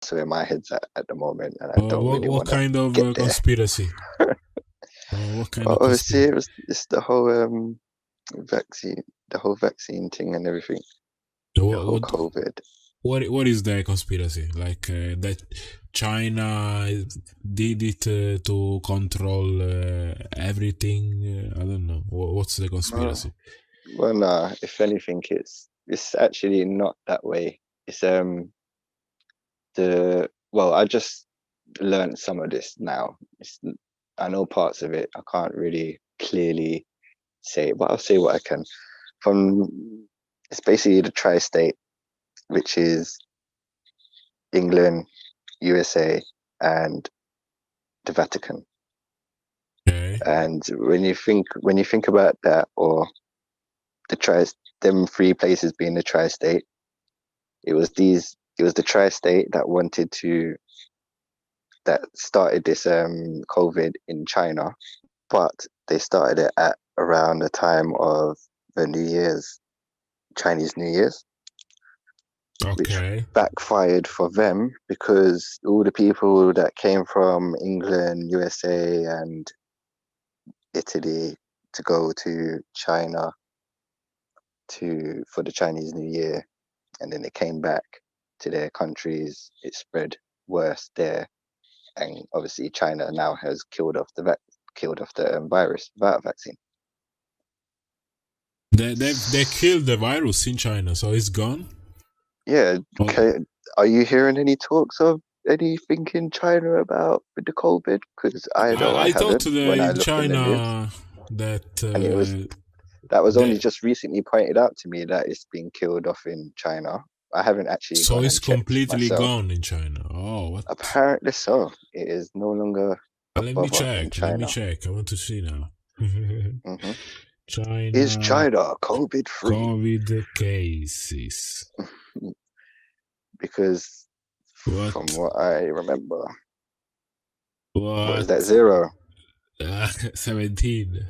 That's where my head's at the moment, and I don't really What want to kind of get there. conspiracy? What kind But of obviously, conspiracy? it's the whole vaccine, the whole vaccine thing, and everything. The What whole what COVID. what is the conspiracy? Like that China did it to control everything? I don't know. What's the Oh, conspiracy? well, nah. If anything, it's actually not that way. It's I just learned some of this now. I know parts of it. I can't really clearly say, but I'll say what I can. From It's basically the tri-state, which is England, USA, and the Vatican. Okay. And when you think about that, or the tri them three places being the tri-state, it was the tri-state that started this COVID in China, but they started it at around the time of the Chinese New Year's, which Okay. backfired for them because all the people that came from England, USA, and Italy to go to China for the Chinese New Year, and then they came back to their countries. It spread worse there, and obviously China now has killed off the virus without a vaccine. They killed the virus in China, so it's gone. Yeah, Oh, okay. Are you hearing any talks of anything in China about with the COVID? Because I know I I thought haven't when I in look in the news, China that and that was only they just recently pointed out to me that it's been killed off in China. I haven't actually so gone it's and checked completely myself. gone in China. Oh, what? Apparently so. It is no longer a Let me bother in check. Let me China. check. I want to see now. Hmm. Is China China COVID free? COVID cases. Because from What? what I remember, what is that What? zero? 17,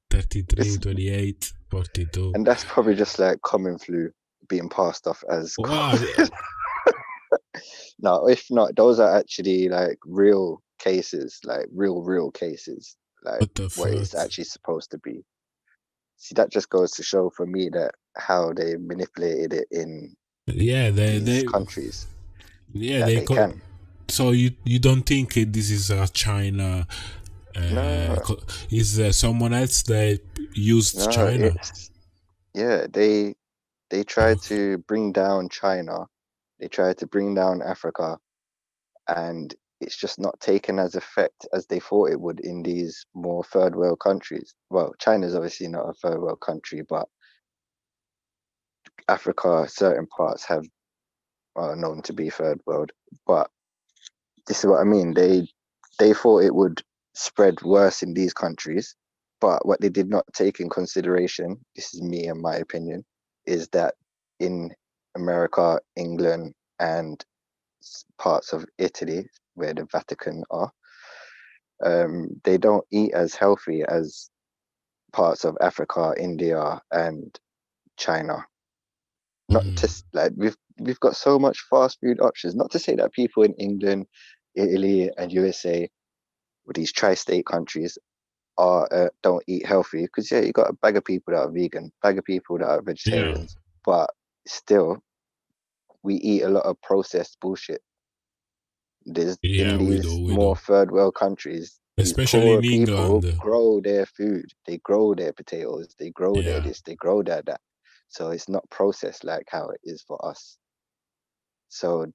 33, It's 28, 42. And that's probably just like common flu being passed off as Wow. COVID. No, if not, those are actually like real cases, like real cases, like What the what fuck? it's actually supposed to be. See, that just goes to show for me that how they manipulated it in Yeah, these countries that they they call. can. So you don't think this is a China? No, Is someone else that used no, China? yeah, they tried Okay. to bring down China, they tried to bring down Africa, and it's just not taken as effect as they thought it would in these more third world countries. Well, China's obviously not a third world country, but Africa, certain parts are known to be third world. But this is what I mean. They thought it would spread worse in these countries, but what they did not take in consideration, this is me and my opinion, is that in America, England, and parts of Italy, where the Vatican are, they don't eat as healthy as parts of Africa, India, and China. Not Mm. just like we've got so much fast food options. Not to say that people in England, Italy, and USA, with these tri-state countries, are don't eat healthy. Because yeah, you got a bag of people that are vegan, bag of people that are Yeah, vegetarians, but still we eat a lot of processed bullshit. There's in yeah, these we more do. third world countries, these Especially poor in people England. grow their food. They grow their potatoes. They grow their Yeah, this. They grow their that. So it's not processed like how it is for us. So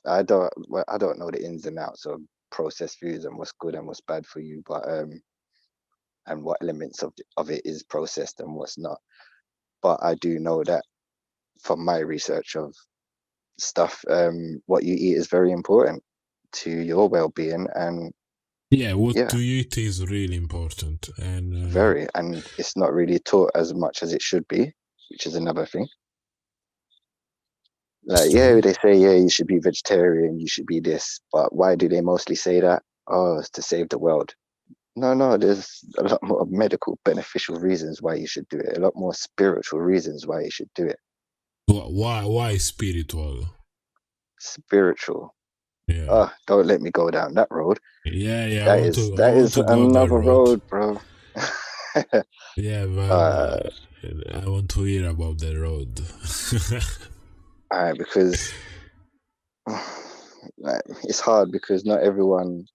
I don't know the ins and outs of processed foods and what's good and what's bad for you, but and what elements of it is processed and what's not. But I do know that from my research of stuff, what you eat is very important to your well-being, and yeah. What yeah, to eat is really important, and very, and it's not really taught as much as it should be, which is another thing. it's Like, yeah, true. they say, yeah, you should be vegetarian, you should be this, but why do they mostly say that? Oh, it's to save the world. No, no, there's a lot more medical beneficial reasons why you should do it, a lot more spiritual reasons why you should do it. Why spiritual? spiritual. Yeah. Don't let me go down that road. Yeah. That I that want is to go that another road. road, bro. Yeah, uh, but I want to hear about the road. all right, because like, it's hard because not everyone.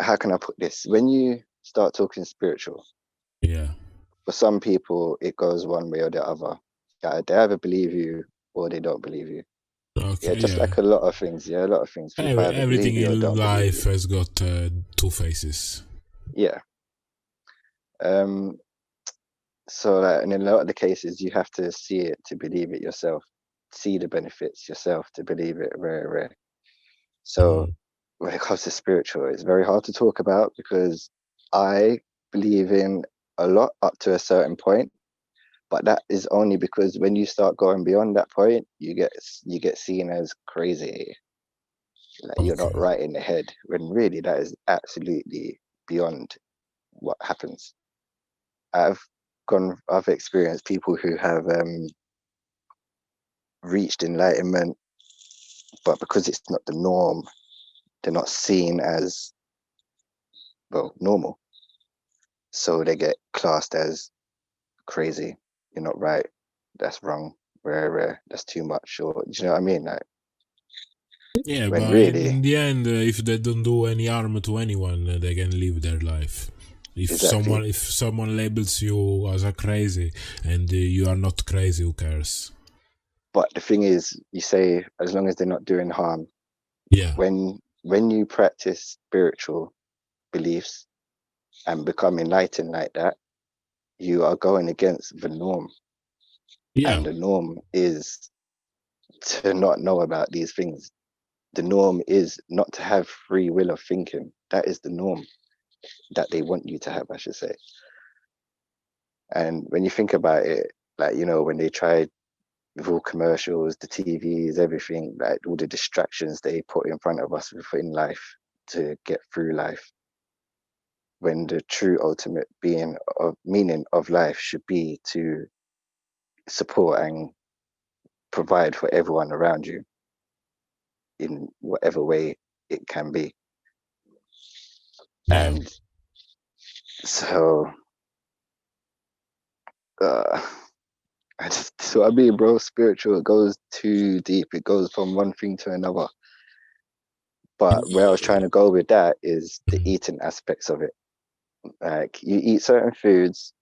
How can I put this? When you start talking spiritual, Yeah. for some people it goes one way or the other. They either believe you or they don't believe you. Yeah, Okay. just Yeah. like a lot of things. Yeah, a lot of things. People either Everything believe you or in don't believe you. life has got two faces. Yeah. Um. So that, and in a lot of the cases, you have to see it to believe it yourself. See the benefits yourself to believe it. Very rare. So Mhm. when it comes to spiritual, it's very hard to talk about because I believe in a lot up to a certain point, but that is only because when you start going beyond that point, you get seen as crazy, like you're not Okay. right in the head, when really that is absolutely beyond what happens. I've I've experienced people who have reached enlightenment, but because it's not the norm, they're not seen as, well, normal. So they get classed as crazy. You're not right. That's wrong. That's too much. Or, do you know what I mean? Like, Yeah, when but really, in the end, if they don't do any harm to anyone, they can live their life. exactly. If someone labels you as a crazy and you are not crazy, who cares? But the thing is, you say as long as they're not doing harm. Yeah. When you practice spiritual beliefs and become enlightened like that, you are going against the norm. Yeah. And the norm is to not know about these things. The norm is not to have free will of thinking. That is the norm that they want you to have, I should say. And when you think about it, like, when they tried with all commercials, the TVs, everything, like all the distractions they put in front of us within life to get through life, when the true ultimate being of meaning of life should be to support and provide for everyone around you in whatever way it can be. Yeah. And so, uh, that's what I mean, bro. Spiritual, it goes too deep. It goes from one thing to another. But where I was trying to go with that is the Mhm. eating aspects of it. Like, you eat certain foods.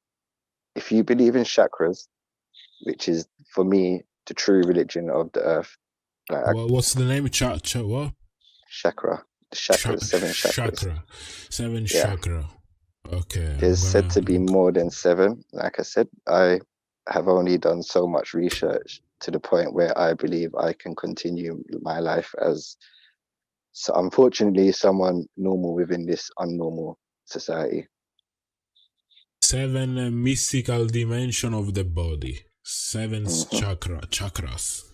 If you believe in chakras, which is for me the true religion of the earth, like What's the name? What? chakra, the chakras, seven chakras. Chakra. Seven Yeah, chakra. Okay, there's said to be more than seven. Like I said, I have only done so much research to the point where I believe I can continue my life as, so unfortunately, someone normal within this unnormal society. seven mystical dimension of the body. Seven Hmm. chakras.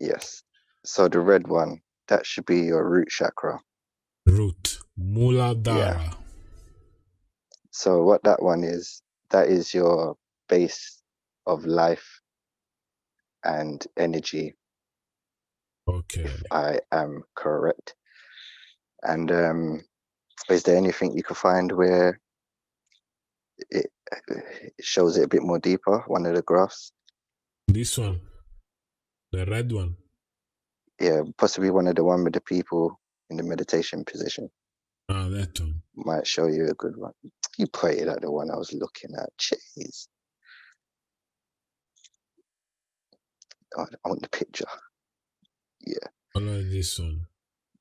Yes. So the red one, that should be your root chakra. Root. Yeah. Muladhara. So what that one is, that is your base of life and energy, Okay. if I am correct. And is there anything you can find where it, it shows it a bit more deeper? One of the graphs? This one. The red one. Yeah, possibly one of the one with the people in the meditation position Ah, that one. might show you a good one. You pointed at the one I was looking at. Jeez. Oh, I want the picture. Yeah, Follow this one.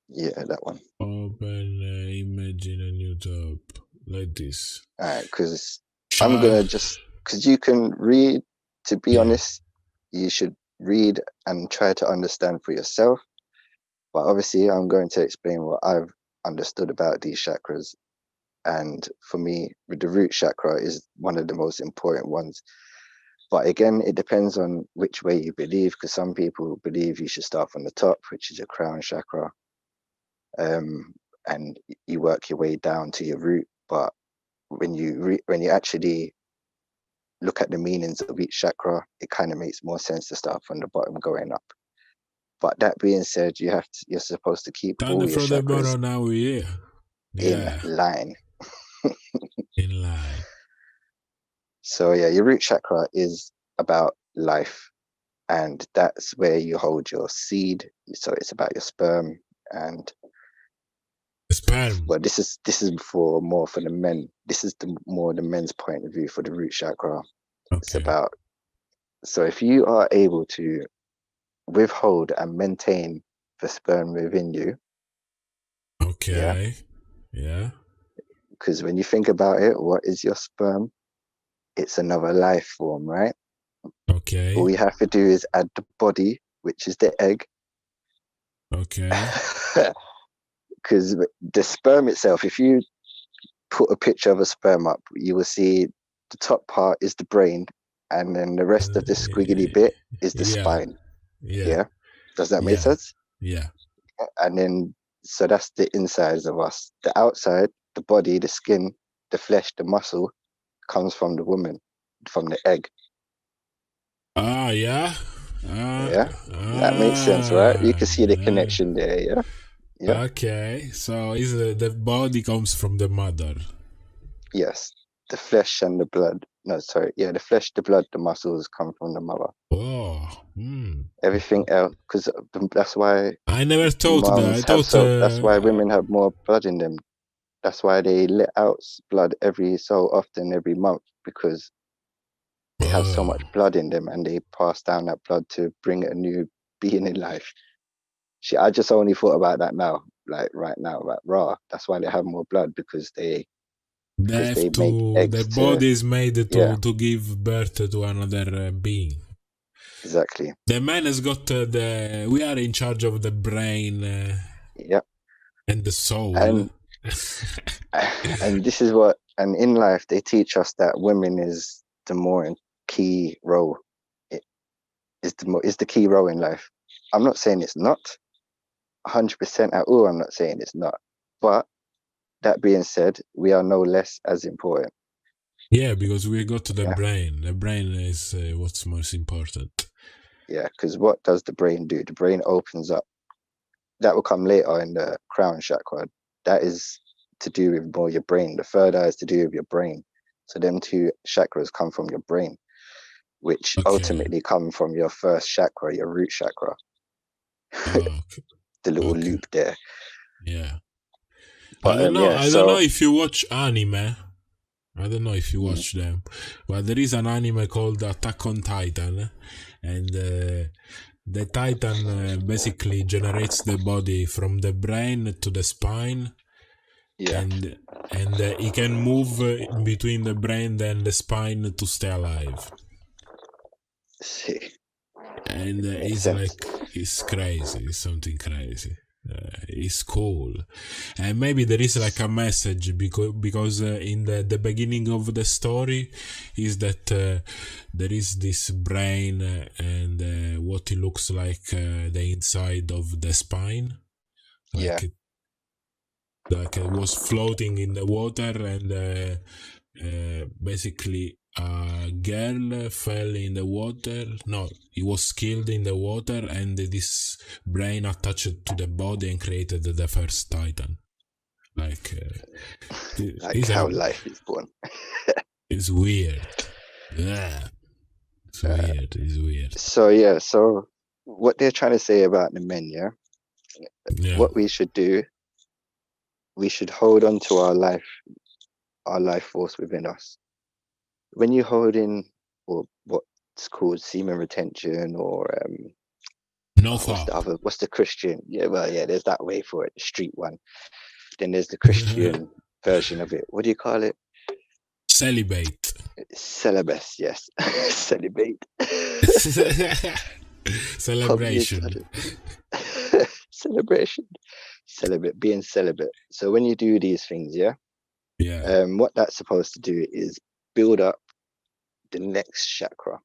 yeah, that one. Open image in a new tab. Like this. All right, because I'm Cha. gonna just, because you can read. To be Yeah. honest, you should read and try to understand for yourself. But obviously, I'm going to explain what I've understood about these chakras. And for me, with the root chakra is one of the most important ones. But again, it depends on which way you believe, because some people believe you should start from the top, which is your crown chakra, and you work your way down to your root. But when you actually look at the meanings of each chakra, it kind of makes more sense to start from the bottom going up. But that being said, you're supposed to keep Thunder all your from the chakras bottom now we're here. in Yeah. line. In line. So yeah, your root chakra is about life, and that's where you hold your seed. So it's about your sperm, and Sperm. well, this is more for the men. This is the men's point of view for the root chakra. It's Okay. about, so if you are able to withhold and maintain the sperm within you, yeah, Okay. Yeah. because when you think about it, what is your sperm? It's another life form, right? All Okay. you have to do is add the body, which is the egg, Okay. because the sperm itself, if you put a picture of a sperm up, you will see the top part is the brain, and then the rest of the squiggly bit is the Yeah. spine. Yeah. Yeah, does that make Yeah. sense? Yeah. And then, so that's the insides of us. The outside, the body, the skin, the flesh, the muscle, comes from the woman, from the egg. Ah, yeah. Yeah, that makes sense, right? You can see the connection there. Yeah, yeah, Okay. So is the body comes from the mother. yes. The flesh and the blood. No, sorry. Yeah, the flesh, the blood, the muscles come from the mother. Oh. Everything else, because that's why I never thought that. I moms have thought. so. That's why women have more blood in them. That's why they let out blood every so often, every month, because they have so much Oh. blood in them, and they pass down that blood to bring a new being in life. I just only thought about that now, like right now, like raw. That's why they have more blood, because They they have make to. The eggs to, body is made yeah, to give birth to another being. exactly. The man has got the. We are in charge of the brain Yeah. and the soul. And and this is what, and in life they teach us that women is the more key role. It is the key role in life. I'm not saying it's not 100% at all. I'm not saying it's not, but that being said, we are no less as important. Yeah, because we got to the Yeah, brain. The brain is what's most important. yeah. Because what does the brain do? The brain opens up. That will come later in the crown chakra. That is to do with more your brain. The third eye is to do with your brain. So them two chakras come from your brain, which Okay. ultimately come from your first chakra, your root chakra, Oh, the little okay. loop there. Yeah. I But don't know. yeah. I don't know So if you watch anime. I don't know if you mm, watch them, but there is an anime called Attack on Titan, and the Titan basically generates the body from the brain to the spine, yeah, and he can move between the brain and the spine to stay alive. see, And makes sense. it's crazy. It's something crazy. It's cool, and maybe there is like a message because in the beginning of the story is that there is this brain and what it looks like the inside of the spine, Yeah, like it was floating in the water, and basically a girl fell in the water. No, he was killed in the water, and this brain attached to the body and created the first Titan. Like like it's a how life is born. it's weird. Yeah, it's Uh, weird. It's weird. so yeah, so what they're trying to say about the men, yeah, Yeah. what we should do, we should hold on to our life force within us. When you hold in, or what's called semen retention, or No fap. what's the Christian? Yeah, well, yeah, there's that way for it, the street one. Then there's the Christian version of it. What do you call it? Celibate. Celibate, yes. Celibate. Obvious. Celebration. Celebration. Celibate, being celibate. So when you do these things, yeah, Yeah. what that's supposed to do is build up the next chakra,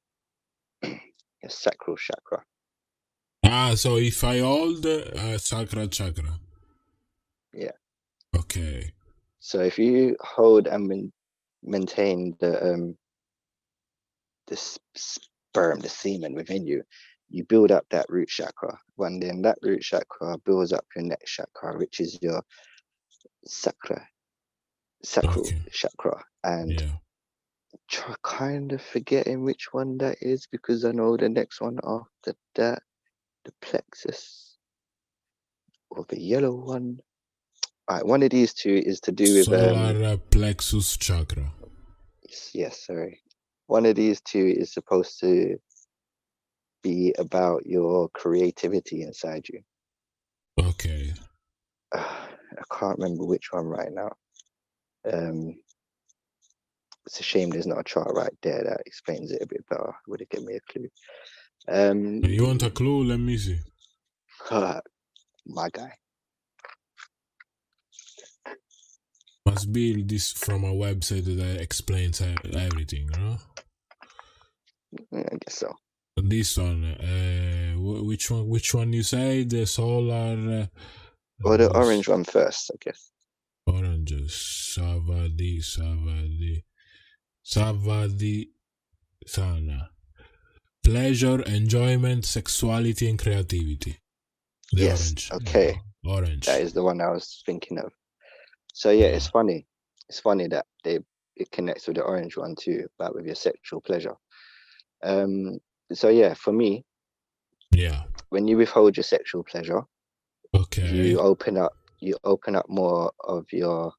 your sacral chakra. Ah, so if I hold chakra. Yeah. Okay. So if you hold and maintain the sperm, the semen within you, you build up that root chakra. And then that root chakra builds up your next chakra, which is your sacral Okay. chakra. And Yeah. kind of forgetting which one that is, because I know the next one after that, the plexus or the yellow one. All right, one of these two is to do with Solar plexus chakra. yes, sorry. One of these two is supposed to be about your creativity inside you. Okay. I can't remember which one right now. It's a shame there's not a chart right there that explains it a bit better. Would it give me a clue? You want a clue? Let me see. My guy. Must be this from a website that explains everything, no? I guess so. This one, which one? Which one you say? The solar. Or the orange one first, I guess. Oranges. Savadi. Sana. Pleasure, enjoyment, sexuality, and creativity. The Yes. orange. Okay. Orange. That is the one I was thinking of. So yeah, it's funny. It's funny that it connects with the orange one too, but with your sexual pleasure. So yeah, for me, Yeah. when you withhold your sexual pleasure, Okay. you open up more of your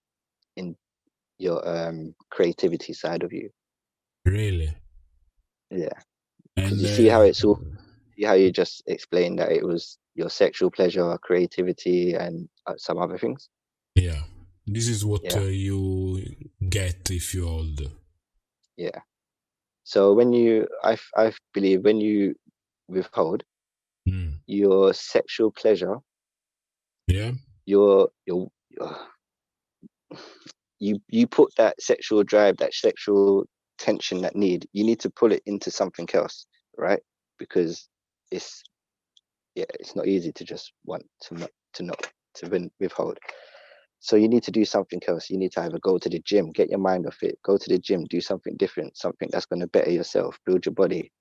creativity side of you. Really? Yeah. Because And you see how it's all, see how you just explained that it was your sexual pleasure, creativity, and some other things. yeah, this is what Yeah. you get if you hold. Yeah. So I believe when you withhold your sexual pleasure, Yeah. your you put that sexual drive, that sexual tension, that need, you need to pull it into something else, right? Because it's it's not easy to just want to withhold. So you need to do something else. You need to either go to the gym, get your mind off it, go to the gym, do something different, something that's going to better yourself, build your body,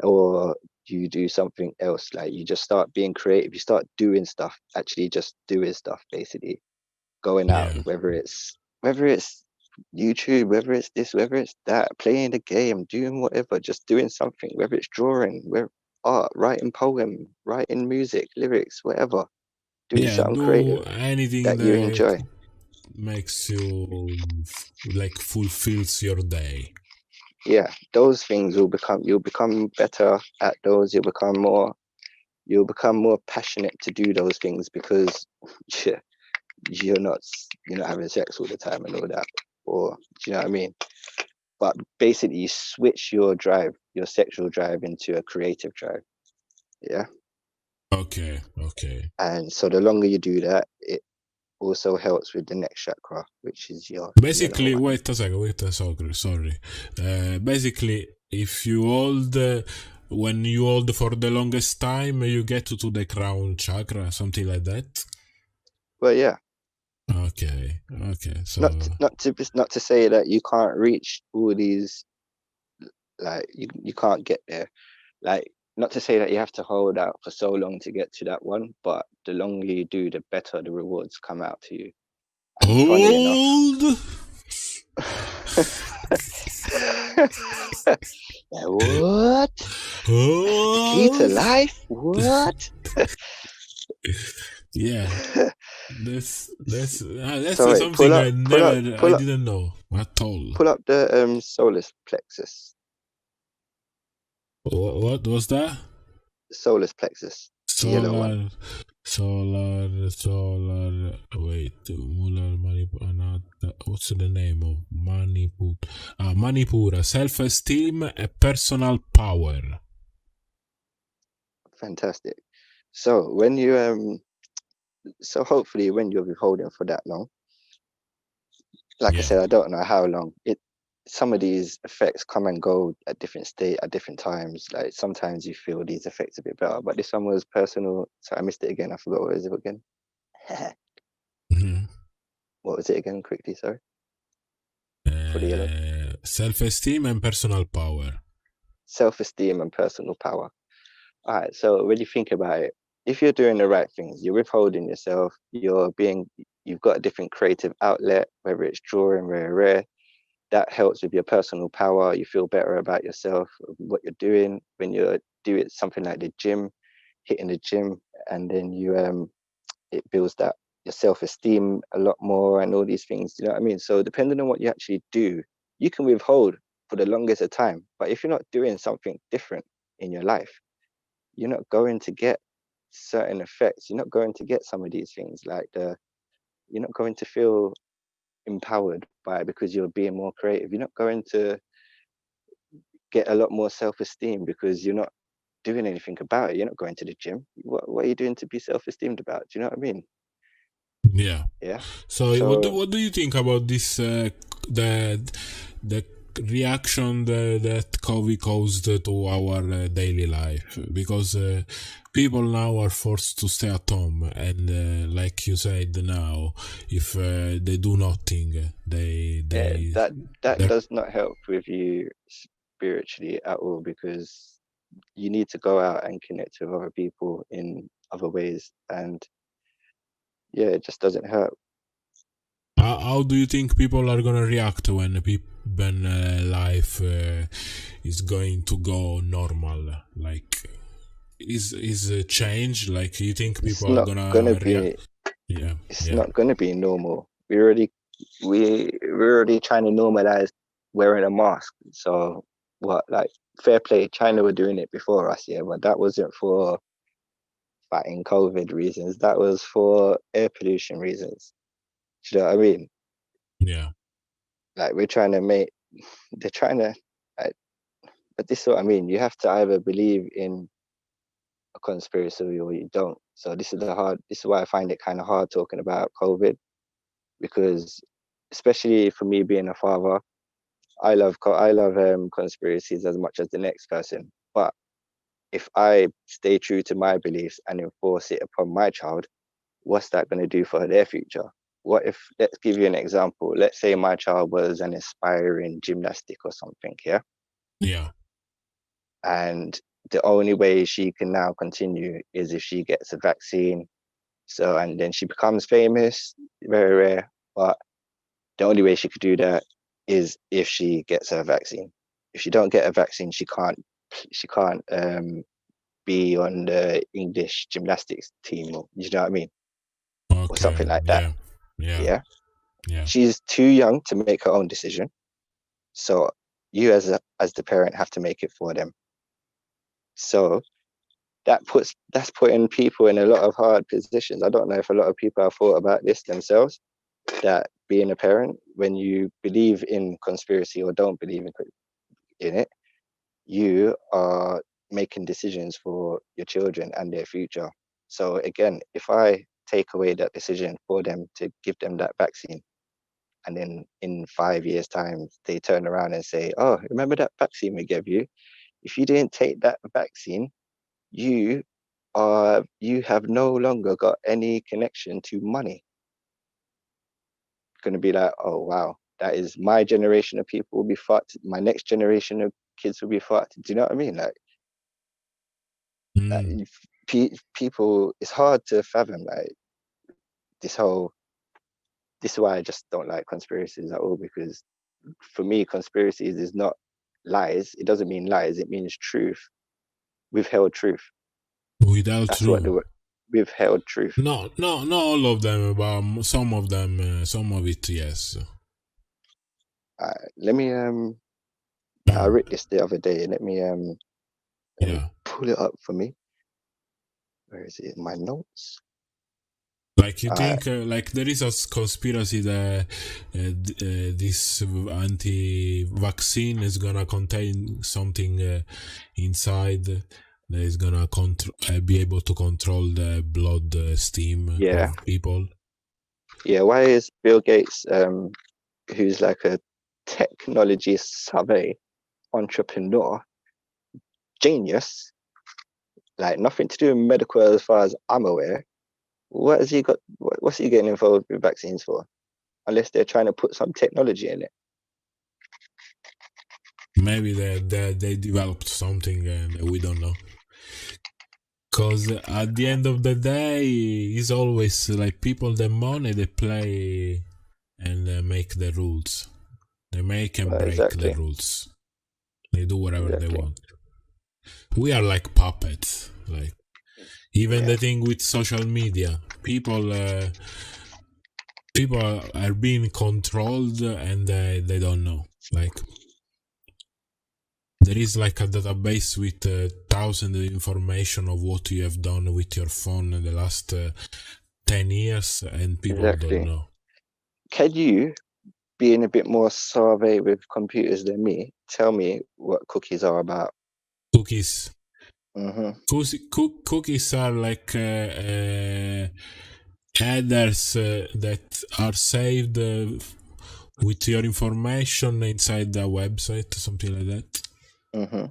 or you do something else. Like you just start being creative. You start doing stuff, actually just doing stuff, basically going out, Yeah. whether it's YouTube, whether it's this, whether it's that, playing the game, doing whatever, just doing something, whether it's drawing, whether art, writing poem, writing music, lyrics, whatever, doing Yeah. something Do creative anything that you that enjoy. makes you like fulfills your day. Yeah, those things you'll become better at those. You'll become more passionate to do those things because yeah, you're not having sex all the time and all that, or do you know what I mean? But basically you switch your drive, your sexual drive, into a creative drive. Yeah. Okay. Okay. And so the longer you do that, it also helps with the next chakra, which is your yellow Basically, one. wait a second. Wait a second. Sorry. Basically, if you hold. When you hold for the longest time, you get to the crown chakra, something like that. Well, yeah, Okay, okay. So not to say that you can't reach all these, like you can't get there, like not to say that you have to hold out for so long to get to that one, but the longer you do, the better the rewards come out to you. And funny enough, hold. what? That's the key to Hold. life? What? Yeah, that's So wait, something I didn't know at all. pull up the solar plexus. What was that? Solar plexus, the yellow one. Solar. Wait, what's the name of Manipur? Manipura, self-esteem, a personal power. Fantastic. So when you so hopefully when you're withholding for that long, like I Yeah. said, I don't know how long it. Some of these effects come and go at different state at different times. Like sometimes you feel these effects a bit better, but this one was personal. So I missed it again. I forgot what was it again. Mm-hmm. What was it again? Quickly, sorry. For the yellow. Self-esteem and personal power. Self-esteem and personal power. All right, so when you think about it, if you're doing the right things, you're withholding yourself, you've got a different creative outlet, whether it's drawing, rare, that helps with your personal power. You feel better about yourself, what you're doing when you're doing something like the gym, hitting the gym, and then it builds that your self-esteem a lot more and all these things. You know what I mean? So depending on what you actually do, you can withhold for the longest of time. But if you're not doing something different in your life, you're not going to get certain effects. You're not going to get some of these things you're not going to feel empowered by it because you're being more creative. You're not going to get a lot more self-esteem because you're not doing anything about it. You're not going to the gym. What are you doing to be self-esteemed about? Do you know what I mean? Yeah. Yeah. So So what do you think about this the reaction that COVID caused to our daily life? Because people now are forced to stay at home, and like you said now, if they do nothing, yeah, that they're does not help with you spiritually at all because you need to go out and connect with other people in other ways. And yeah, it just doesn't help. how do you think people are gonna react when life is going to go normal? Like, is a change? Like, you think It's people are not gonna gonna react? be Yeah, it's yeah, not gonna be normal. We're already trying to normalize wearing a mask. So what, like, fair play, China were doing it before us, yeah, but that wasn't for fighting COVID reasons. That was for air pollution reasons. Do you know what I mean? yeah. Like we're trying to make they're trying to like, but this is what I mean. You have to either believe in a conspiracy or you don't. So this is why I find it kind of hard talking about COVID because especially for me being a father, I love conspiracies as much as the next person. But if I stay true to my beliefs and enforce it upon my child, what's that going to do for their future? What if, let's give you an example. Let's say my child was an aspiring gymnastic or something, yeah? Yeah. And the only way she can now continue is if she gets a vaccine. So, and then she becomes famous, very rare. But the only way she could do that is if she gets her vaccine. If she don't get a vaccine, she can't be on the English gymnastics team, or you know what I mean, or Okay. something like that. Yeah. Yeah. Yeah, Yeah. she's too young to make her own decision, so you as the parent have to make it for them. So that's putting people in a lot of hard positions. I don't know if a lot of people have thought about this themselves. That being a parent, when you believe in conspiracy or don't believe in it, you are making decisions for your children and their future. So again, if I take away that decision for them to give them that vaccine, and then in 5 years' time they turn around and say, "Oh, remember that vaccine we gave you? If you didn't take that vaccine, you you have no longer got any connection to money." Going to be like, "Oh wow, that is my generation of people will be fucked. My next generation of kids will be fucked." Do you know what I mean? Mm. People, it's hard to fathom like this whole. This is why I just don't like conspiracies at all because for me, conspiracies is not lies. It doesn't mean lies. It means truth. Withheld truth. Without That's what true. the word withheld truth. No, no, not all of them, but some of them, some of it, yes. Let me I Mm. read this the other day. Let me Yeah. pull it up for me. Where is it? In my notes. Like, you Uh, think, like, there is a conspiracy that this anti-vaccine is gonna contain something inside that is gonna be able to control the blood stream yeah, of people. yeah. Why is Bill Gates, who's like a technology survey entrepreneur, genius, like nothing to do with medical as far as I'm aware. What has he got? What's he getting involved with vaccines for? Unless they're trying to put some technology in it. Maybe they developed something that we don't know. Because at the end of the day, it's always like people the money they play and make the rules. They make and break the Exactly. rules. They do whatever they Exactly. want. We are like puppets. Like even Yeah. the thing with social media, people are being controlled and they don't know. Like there is like a database with thousands of information of what you have done with your phone in the last 10 years, and people don't Exactly. know. Can you, being a bit more savvy with computers than me, tell me what cookies are about? Cookies. Mm-hmm. Cookies are like headers that are saved with your information inside the website, something like that. Mm-hmm.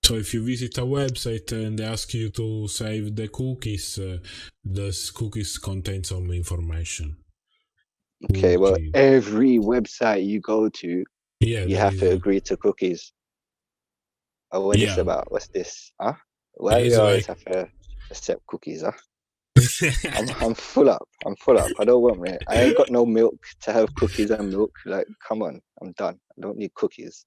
So if you visit a website and they ask you to save the cookies, those cookies contain some information. Okay, well, Cookie. every website you go to, Yeah, you there have is to a. agree to cookies. Oh, what this Yeah, about? What's this? Huh? Why we it's always like. have to accept cookies, huh? I'm full up. I'm full up. I don't want it. I ain't got no milk to have cookies and milk. Like, come on, I'm done. I don't need cookies.